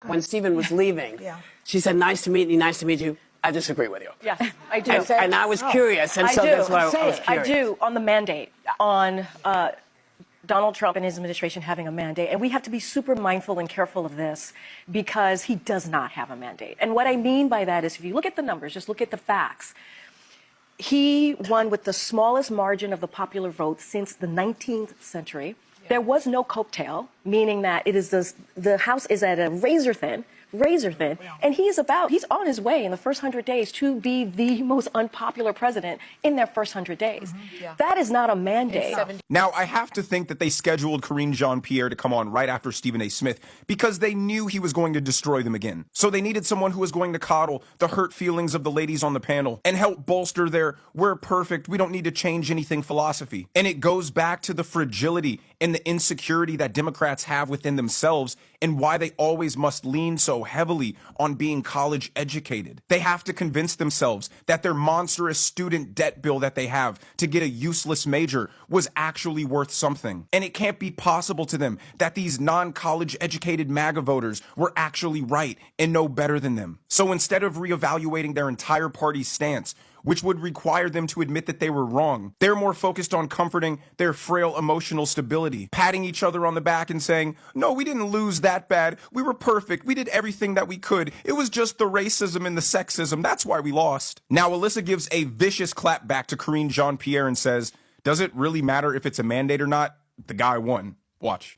When Stephen was leaving, she said, nice to meet you, nice to meet you. I disagree with you. Yes, I do. And I was curious, and so that's why I was curious. I do, on the mandate, on Donald Trump and his administration having a mandate. And we have to be super mindful and careful of this because he does not have a mandate. And what I mean by that is if you look at the numbers, just look at the facts. He won with the smallest margin of the popular vote since the 19th century. There was no coattail, meaning that it is the House is at a razor thin, and he's on his way in the first 100 days to be the most unpopular president in their first 100 days. That is not a mandate. Now, I have to think that they scheduled Karine Jean-Pierre to come on right after Stephen A. Smith because they knew he was going to destroy them again. So they needed someone who was going to coddle the hurt feelings of the ladies on the panel and help bolster their "we're perfect, we don't need to change anything" philosophy. And it goes back to the fragility and the insecurity that Democrats have within themselves and why they always must lean so heavily on being college educated. They have to convince themselves that their monstrous student debt bill that they have to get a useless major was actually worth something. And it can't be possible to them that these non-college educated MAGA voters were actually right and know better than them. So instead of reevaluating their entire party's stance, which would require them to admit that they were wrong, they're more focused on comforting their frail emotional stability, patting each other on the back and saying, no, we didn't lose that bad. We were perfect. We did everything that we could. It was just the racism and the sexism. That's why we lost. Now, Alyssa gives a vicious clap back to Karine Jean-Pierre and says, does it really matter if it's a mandate or not? The guy won. Watch.